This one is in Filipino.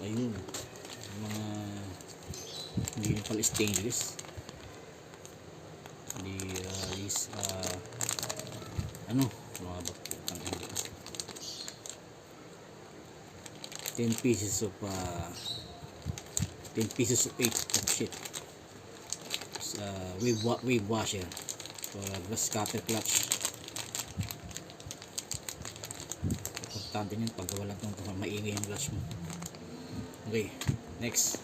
ayun, mga hindi na pala stainless, hindi ano, mga bakutang English. 10 pieces of 8 oh shit, wave washer for glass cutter clutch. Importante nyo pag wala itong maingay yung clutch mo. Okay, next.